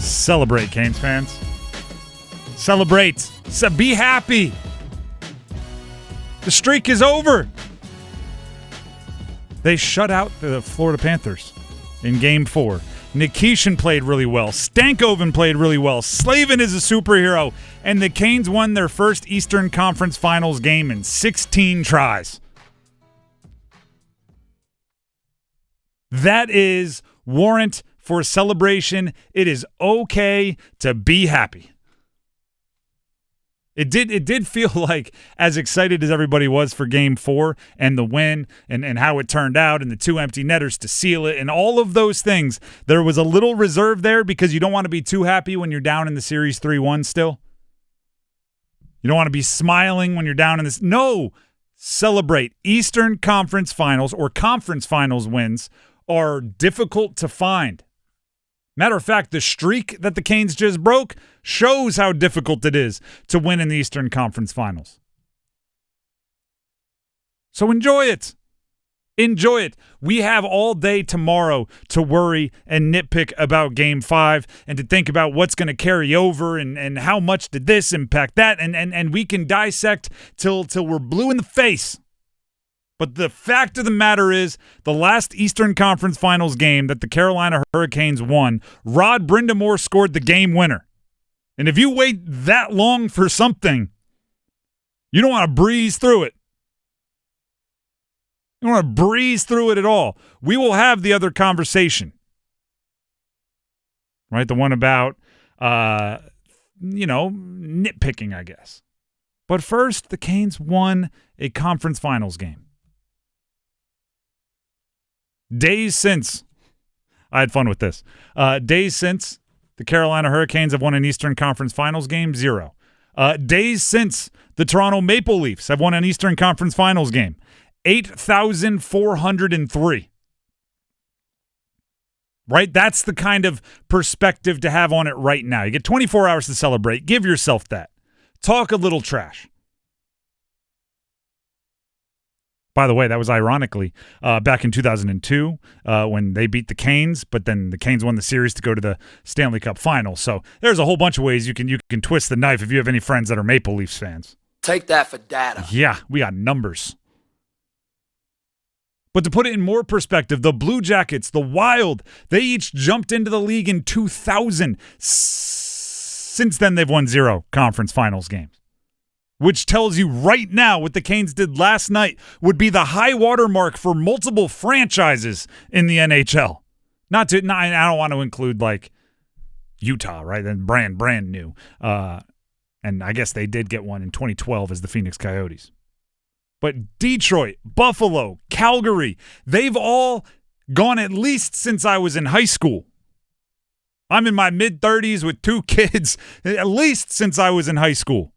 Celebrate, Canes fans. Celebrate. So be happy. The streak is over. They shut out the Florida Panthers in Game 4. Nikishin played really well. Stankoven played really well. Slavin is a superhero. And the Canes won their first Eastern Conference Finals game in 16 tries. That is warrant for celebration. It is okay to be happy. It did feel like, as excited as everybody was for Game 4 and the win and how it turned out and the 2 empty netters to seal it and all of those things, there was a little reserve there because you don't want to be too happy when you're down in the series 3-1 still. You don't want to be smiling when you're down in this. No, celebrate. Eastern Conference Finals or Conference Finals wins are difficult to find. Matter of fact, the streak that the Canes just broke shows how difficult it is to win in the Eastern Conference Finals. So enjoy it. Enjoy it. We have all day tomorrow to worry and nitpick about Game 5 and to think about what's going to carry over and how much did this impact that. And we can dissect till we're blue in the face. But the fact of the matter is, the last Eastern Conference Finals game that the Carolina Hurricanes won, Rod Brind'amour scored the game winner. And if you wait that long for something, you don't want to breeze through it. You don't want to breeze through it at all. We will have the other conversation. Right? The one about, nitpicking, I guess. But first, the Canes won a conference finals game. Days since, I had fun with this. Days since the Carolina Hurricanes have won an Eastern Conference Finals game, 0. Days since the Toronto Maple Leafs have won an Eastern Conference Finals game, 8,403. Right? That's the kind of perspective to have on it right now. You get 24 hours to celebrate. Give yourself that. Talk a little trash. By the way, that was ironically back in 2002 when they beat the Canes, but then the Canes won the series to go to the Stanley Cup Finals. So there's a whole bunch of ways you can twist the knife if you have any friends that are Maple Leafs fans. Take that for data. Yeah, we got numbers. But to put it in more perspective, the Blue Jackets, the Wild, they each jumped into the league in 2000. Since then, they've won 0 conference finals games. Which tells you right now what the Canes did last night would be the high water mark for multiple franchises in the NHL. I don't want to include like Utah, right? And brand new. And I guess they did get one in 2012 as the Phoenix Coyotes. But Detroit, Buffalo, Calgary, they've all gone at least since I was in high school. I'm in my mid-30s with 2 kids, at least since I was in high school.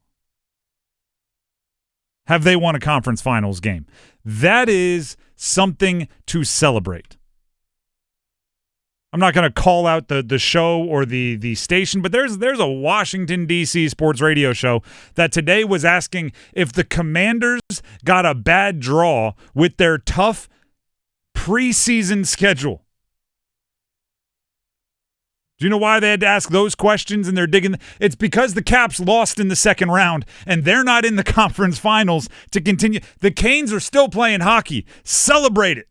Have they won a conference finals game? That is something to celebrate. I'm not going to call out the show or the station, but there's a Washington, D.C. sports radio show that today was asking if the Commanders got a bad draw with their tough preseason schedule. Do you know why they had to ask those questions and they're digging? It's because the Caps lost in the second round and they're not in the conference finals to continue. The Canes are still playing hockey. Celebrate it.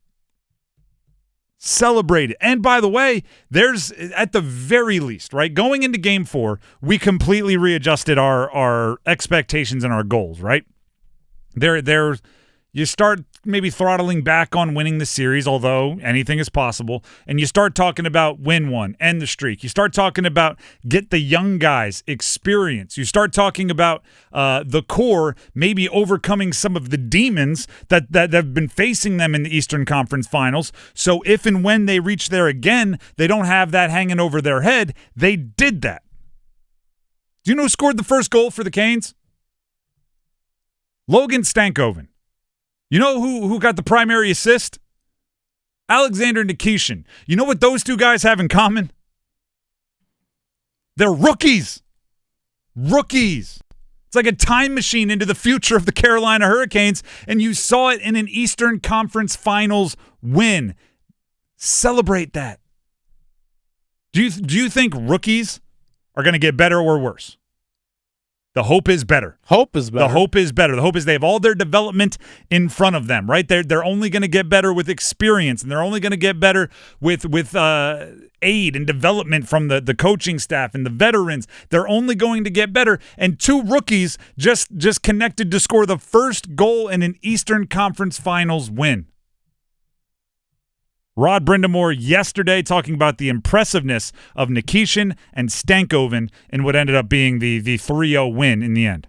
Celebrate it. And by the way, there's at the very least, right? Going into Game 4, we completely readjusted our expectations and our goals, right? You start maybe throttling back on winning the series, although anything is possible, and you start talking about win one, end the streak. You start talking about get the young guys experience. You start talking about the core maybe overcoming some of the demons that have been facing them in the Eastern Conference Finals. So if and when they reach there again, they don't have that hanging over their head. They did that. Do you know who scored the first goal for the Canes? Logan Stankoven. You know who got the primary assist? Alexander Nikishin. You know what those two guys have in common? They're rookies. Rookies. It's like a time machine into the future of the Carolina Hurricanes, and you saw it in an Eastern Conference Finals win. Celebrate that. Do you think rookies are going to get better or worse. The hope is better. Hope is better. The hope is better. The hope is they have all their development in front of them, right? They're only going to get better with experience, and they're only going to get better with aid and development from the coaching staff and the veterans. They're only going to get better. And 2 rookies just connected to score the first goal in an Eastern Conference Finals win. Rod Brind'amour yesterday talking about the impressiveness of Nikishin and Stankoven in what ended up being the 3-0 win in the end.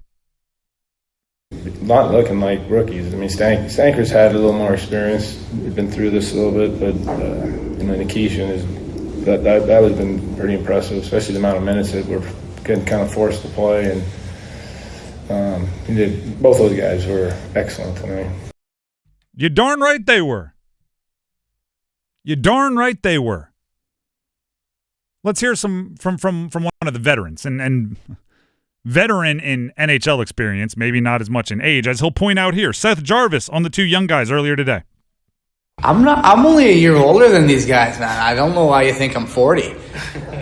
Not looking like rookies. I mean, Stanker's had a little more experience. We've been through this a little bit, but Nikishin is that has been pretty impressive, especially the amount of minutes that we're getting kind of forced to play. And both those guys were excellent tonight. You're darn right they were. You darn right they were. Let's hear some from one of the veterans and veteran in NHL experience, maybe not as much in age, as he'll point out here. Seth Jarvis on the 2 young guys earlier today. I'm only a year older than these guys, man. I don't know why you think I'm 40.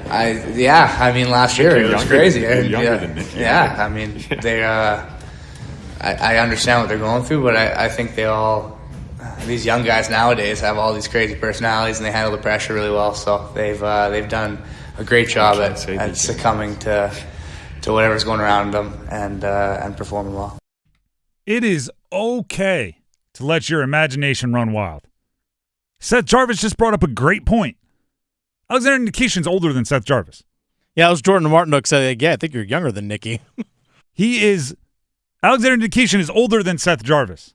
Last year it was crazy. Younger than Nick. Yeah, I mean, they. I understand what they're going through, but I think they all. These young guys nowadays have all these crazy personalities, and they handle the pressure really well. So they've done a great job at succumbing to whatever's going around them and performing well. It is okay to let your imagination run wild. Seth Jarvis just brought up a great point. Alexander Nikishin's older than Seth Jarvis. Yeah, it was Jordan Martinook said, I think you're younger than Nicky. Alexander Nikishin is older than Seth Jarvis.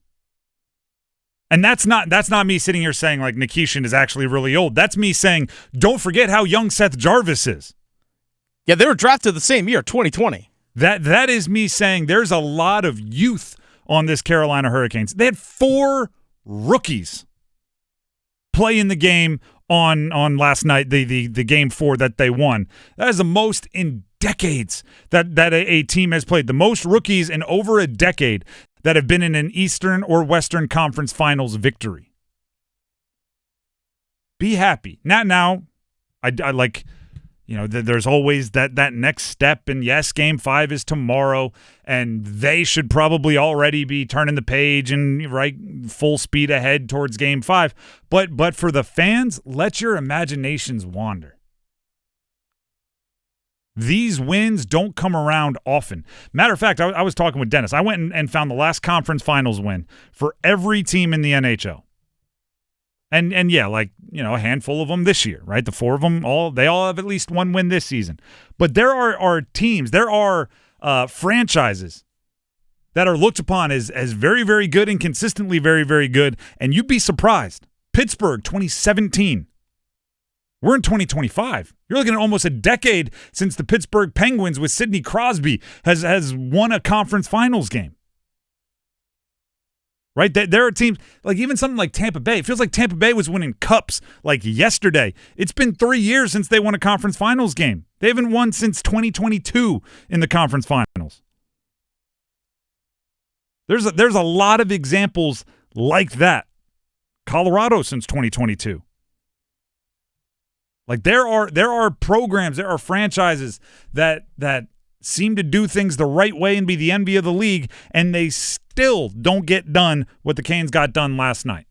And that's not me sitting here saying like Nikishin is actually really old. That's me saying, don't forget how young Seth Jarvis is. Yeah, they were drafted the same year, 2020. That is me saying there's a lot of youth on this Carolina Hurricanes. They had 4 rookies play in the game on last night, the game 4 that they won. That is the most in decades that a team has played. The most rookies in over a decade that have been in an Eastern or Western Conference Finals victory. Be happy. Now, I like, there's always that next step, and yes, Game 5 is tomorrow, and they should probably already be turning the page and full speed ahead towards Game 5. But for the fans, let your imaginations wander. These wins don't come around often. Matter of fact, I was talking with Dennis. I went and found the last conference finals win for every team in the NHL. And yeah, a handful of them this year, right? The 4 of them, they all have at least 1 win this season. But there are teams, there are franchises that are looked upon as very, very good and consistently very, very good. And you'd be surprised. Pittsburgh, 2017. We're in 2025. You're looking at almost a decade since the Pittsburgh Penguins with Sidney Crosby has won a conference finals game. Right? There are teams, even something like Tampa Bay. It feels like Tampa Bay was winning cups yesterday. It's been 3 years since they won a conference finals game. They haven't won since 2022 in the conference finals. There's a lot of examples like that. Colorado since 2022. There are programs, there are franchises that seem to do things the right way and be the envy of the league, and they still don't get done what the Canes got done last night.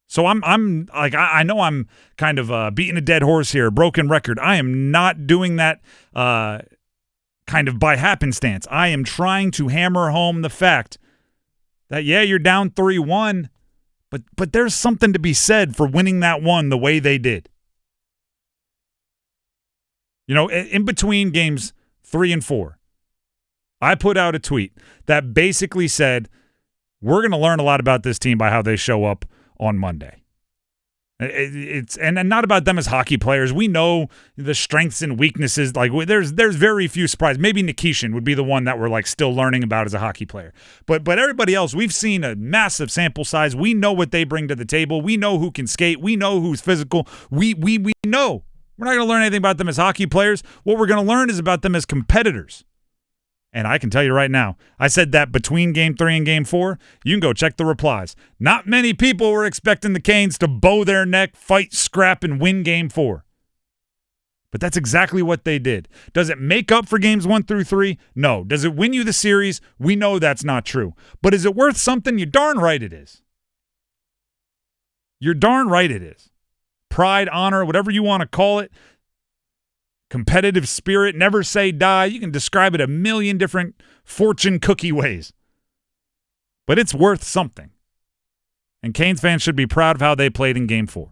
So I know I'm kind of beating a dead horse here, broken record. I am not doing that kind of by happenstance. I am trying to hammer home the fact that, yeah, you're down 3-1, but there's something to be said for winning that one the way they did. In between games 3 and 4, I put out a tweet that basically said, we're going to learn a lot about this team by how they show up on Monday. It's not about them as hockey players. We know the strengths and weaknesses. There's very few surprises. Maybe Nikishin would be the one that we're still learning about as a hockey player. But everybody else, we've seen a massive sample size. We know what they bring to the table. We know who can skate. We know who's physical. We know. We're not going to learn anything about them as hockey players. What we're going to learn is about them as competitors. And I can tell you right now, I said that between Game 3 and Game 4. You can go check the replies. Not many people were expecting the Canes to bow their neck, fight, scrap, and win Game 4. But that's exactly what they did. Does it make up for games 1 through 3? No. Does it win you the series? We know that's not true. But is it worth something? You're darn right it is. You're darn right it is. Pride, honor, whatever you want to call it. Competitive spirit, never say die. You can describe it a million different fortune cookie ways. But it's worth something. And Canes fans should be proud of how they played in Game 4.